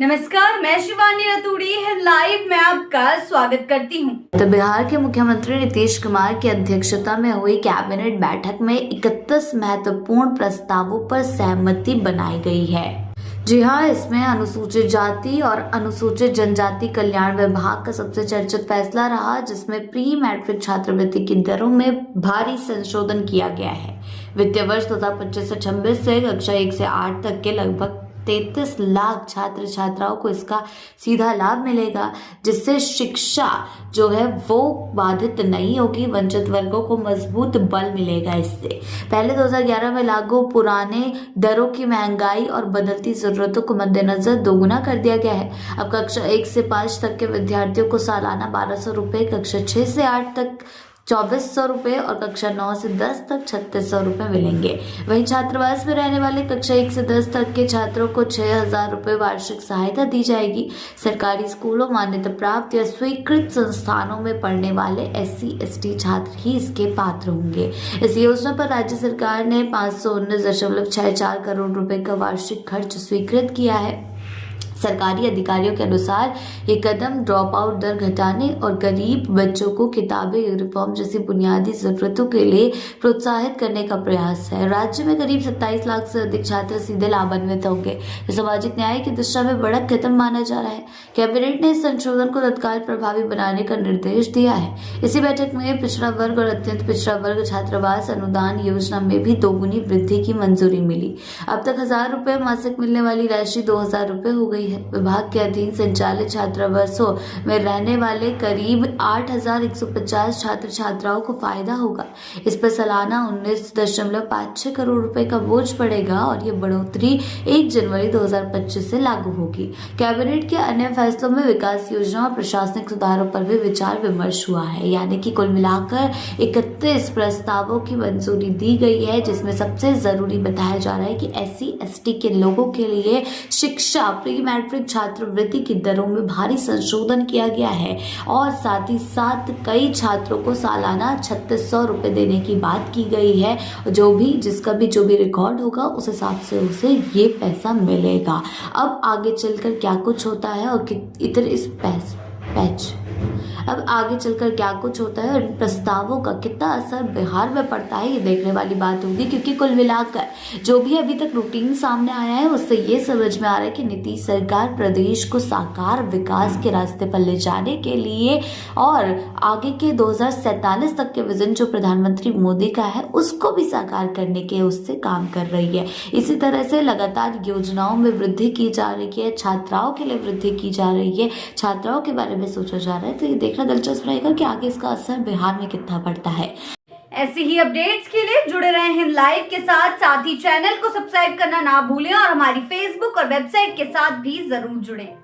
नमस्कार, मैं शिवानी रतूड़ी लाइव में आपका स्वागत करती हूँ। तो बिहार के मुख्यमंत्री नीतीश कुमार की अध्यक्षता में हुई कैबिनेट बैठक में 31 महत्वपूर्ण प्रस्तावों पर सहमति बनाई गई है। जी हाँ, इसमें अनुसूचित जाति और अनुसूचित जनजाति कल्याण विभाग का सबसे चर्चित फैसला रहा, जिसमें प्री मैट्रिक छात्रवृत्ति की दरों में भारी संशोधन किया गया है। वित्तीय वर्ष 2025 से 26 से कक्षा 1 से 8 तक के लगभग 33 लाख छात्र छात्राओं को इसका सीधा लाभ मिलेगा, जिससे शिक्षा जो है वो बाधित नहीं होगी। वंचित वर्गों को मजबूत बल मिलेगा। इससे पहले 2011 में लागू पुराने दरों की महंगाई और बदलती जरूरतों को मद्देनजर दोगुना कर दिया गया है। अब कक्षा 1 से 5 तक के विद्यार्थियों को सालाना 1200 रुपये, कक्षा 6 से 8 तक 2400 रुपये और कक्षा 9 से 10 तक 3600 रुपये मिलेंगे। वहीं छात्रावास में रहने वाले कक्षा 1 से 10 तक के छात्रों को 6000 रुपये वार्षिक सहायता दी जाएगी। सरकारी स्कूलों, मान्यता प्राप्त या स्वीकृत संस्थानों में पढ़ने वाले SC/ST छात्र ही इसके पात्र होंगे। इस योजना पर राज्य सरकार ने 519.64 करोड़ रुपए का वार्षिक खर्च स्वीकृत किया है। सरकारी अधिकारियों के अनुसार ये कदम ड्रॉप आउट दर घटाने और गरीब बच्चों को किताबें, यूनिफॉर्म जैसी बुनियादी जरूरतों के लिए प्रोत्साहित करने का प्रयास है। राज्य में करीब 27 लाख से अधिक छात्र सीधे लाभान्वित होंगे। सामाजिक न्याय की दिशा में बड़ा कदम माना जा रहा है। कैबिनेट ने इस संशोधन को तत्काल प्रभावी बनाने का निर्देश दिया है। इसी बैठक में पिछड़ा वर्ग और अत्यंत पिछड़ा वर्ग छात्रावास अनुदान योजना में भी दोगुनी वृद्धि की मंजूरी मिली। अब तक 1000 रुपये मासिक मिलने वाली राशि 2000 रुपये हो गई है। विभाग के अधीन संचालित छात्रावासों में रहने वाले करीब 8150 छात्र छात्राओं को फायदा होगा। इस पर सालाना 19.56 करोड़ रुपए का बोझ पड़ेगा और ये बढ़ोतरी 1 जनवरी 2025 से लागू होगी। कैबिनेट के अन्य फैसलों में विकास योजना और प्रशासनिक सुधारों पर भी विचार विमर्श हुआ है। यानी कि कुल मिलाकर 31 प्रस्तावों की मंजूरी दी गई है, जिसमें सबसे जरूरी बताया जा रहा है कि SC/ST के लोगों के लिए शिक्षा प्री मैट्रिक छात्रवृत्ति की दरों में भारी संशोधन किया गया है और साथ ही साथ कई छात्रों को सालाना 3600 रुपये देने की बात की गई है। जो भी रिकॉर्ड होगा उस हिसाब से उसे ये पैसा मिलेगा। अब आगे चलकर क्या कुछ होता है और अब आगे चलकर क्या कुछ होता है और इन प्रस्तावों का कितना असर बिहार में पड़ता है, ये देखने वाली बात होगी। क्योंकि कुल मिलाकर जो भी अभी तक रूटीन सामने आया है उससे ये समझ में आ रहा है कि नीतीश सरकार प्रदेश को साकार विकास के रास्ते पर ले जाने के लिए और आगे के 2047 तक के विजन जो प्रधानमंत्री मोदी का है उसको भी साकार करने के उससे काम कर रही है। इसी तरह से लगातार योजनाओं में वृद्धि की जा रही है, छात्राओं के लिए वृद्धि की जा रही है, छात्राओं के बारे में सोचा जा रहा है। तो ये देखना दिलचस्प रहेगा कि आगे इसका असर बिहार में कितना पड़ता है। ऐसी ही अपडेट्स के लिए जुड़े रहे हैं लाइव के साथ ही चैनल को सब्सक्राइब करना ना भूलें और हमारी फेसबुक और वेबसाइट के साथ भी जरूर जुड़ें।